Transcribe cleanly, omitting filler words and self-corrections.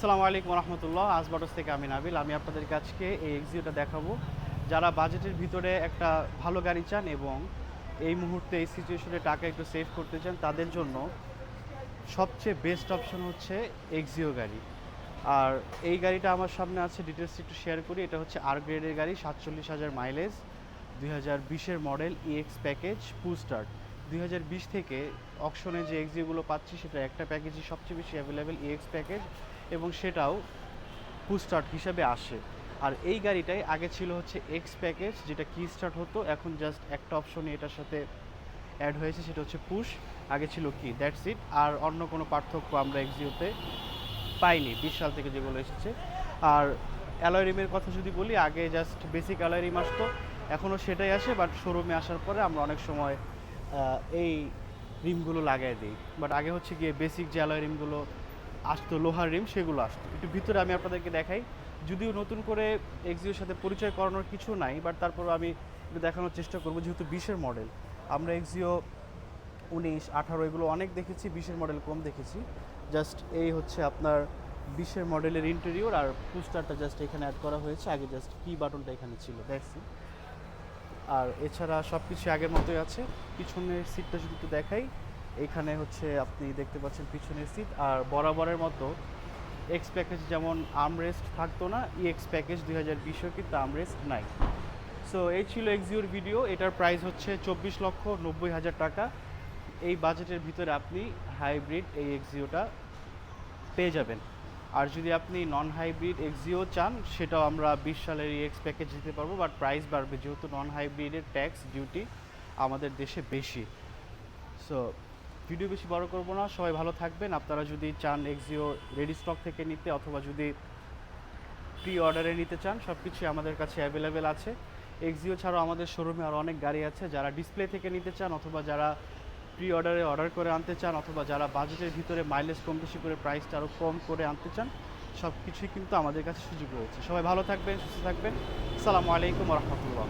আসসালামু আলাইকুম রহমতুল্লাহ। আজবাটস থেকে আমি নাবিল। আমি আপনাদেরকে আজকে এই এক্সিওটা দেখাবো। যারা বাজেটের ভিতরে একটা ভালো গাড়ি চান এবং এই মুহূর্তে এই সিচুয়েশনে টাকা একটু সেভ করতে চান, তাদের জন্য সবচেয়ে বেস্ট অপশন হচ্ছে এক্সিও গাড়ি। আর এই গাড়িটা আমার সামনে আছে, ডিটেলস একটু শেয়ার করি। এটা হচ্ছে আর গ্রেডের গাড়ি, 47,000 mileage, 2020-এর model, EX package, full start. 2020 থেকে অকশনে যে এক্সিওগুলো পাচ্ছি সেটা একটা প্যাকেজই সবচেয়ে বেশি অ্যাভেলেবেল, ইএক্স প্যাকেজ, এবং সেটাও ফুল স্টার্ট হিসাবে আসে। আর এই গাড়িটাই আগে ছিল হচ্ছে এক্স প্যাকেজ, যেটা কি স্টার্ট হতো, এখন জাস্ট একটা অপশনই এটার সাথে অ্যাড হয়েছে, সেটা হচ্ছে পুশ। আগে ছিল কি, দ্যাটস ইট। আর অন্য কোনো পার্থক্য আমরা এক্সিওতে পাইনি 20 সাল থেকে যেগুলো এসেছে। আর অ্যালয় রিমের কথা যদি বলি, আগে জাস্ট বেসিক অ্যালয় রিম আসতো, এখনও সেটাই আসে, বাট শোরুমে আসার পরে আমরা অনেক সময় এই রিমগুলো লাগাই দিই। বাট আগে হচ্ছে গিয়ে বেসিক যে অ্যালয় রিমগুলো আসতো, লোহার রিম, সেগুলো আসতো। একটু ভিতরে আমি আপনাদেরকে দেখাই। যদিও নতুন করে এক্সিওর সাথে পরিচয় করানোর কিছু নাই, বাট তারপরও আমি একটু দেখানোর চেষ্টা করবো। যেহেতু 20-এর মডেল, আমরা এক্সিও 19, 18 এগুলো অনেক দেখেছি, 20-এর মডেল কম দেখেছি। জাস্ট এই হচ্ছে আপনার 20-এর মডেলের ইন্টেরিয়র, আর পুস্টারটা জাস্ট এখানে অ্যাড করা হয়েছে। আগে জাস্ট কি বাটনটা এখানে ছিল, দেখছি। আর এছাড়া সব কিছু আগের মতোই আছে। পিছনের সিটটা যদি একটু দেখাই, এখানে হচ্ছে আপনি দেখতে পাচ্ছেন পিছনের সিট। আর বরাবরের মতো এক্স প্যাকেজ যেমন আর্মরেস্ট থাকতো না, ইএক্স প্যাকেজ 2020-এও কিন্তু আর্মরেস্ট নাই। সো এই ছিল এক্সিওর ভিডিও। এটার প্রাইস হচ্ছে 24,90,000 টাকা। এই বাজেটের ভিতরে আপনি হাইব্রিড এই এক্সিওটা পেয়ে যাবেন। আর যদি আপনি নন হাইব্রিড এক্সিও চান, সেটাও আমরা 20 সালের এক্স প্যাকেজ দিতে পারবো, বাট প্রাইস বাড়বে, যেহেতু নন হাইব্রিডের ট্যাক্স ডিউটি আমাদের দেশে বেশি। সো ভিডিও বেশি বড় করব না, সবাই ভালো থাকবেন। আপনারা যদি চান এক্সিও রেডি স্টক থেকে নিতে, অথবা যদি প্রি অর্ডারে নিতে চান, সব কিছুই আমাদের কাছে অ্যাভেলেবেল আছে। এক্সিও ছাড়াও আমাদের শোরুমে আরও অনেক গাড়ি আছে। যারা ডিসপ্লে থেকে নিতে চান, অথবা যারা প্রি অর্ডারে অর্ডার করে আনতে চান, অথবা যারা বাজেটের ভিতরে মাইলেজ কম বেশি করে প্রাইসটা আরও কম করে আনতে চান, সব কিছুই কিন্তু আমাদের কাছে সুযোগ রয়েছে। সবাই ভালো থাকবেন, সুস্থ থাকবেন। আসসালামু আলাইকুম রহমতুল্লাহ।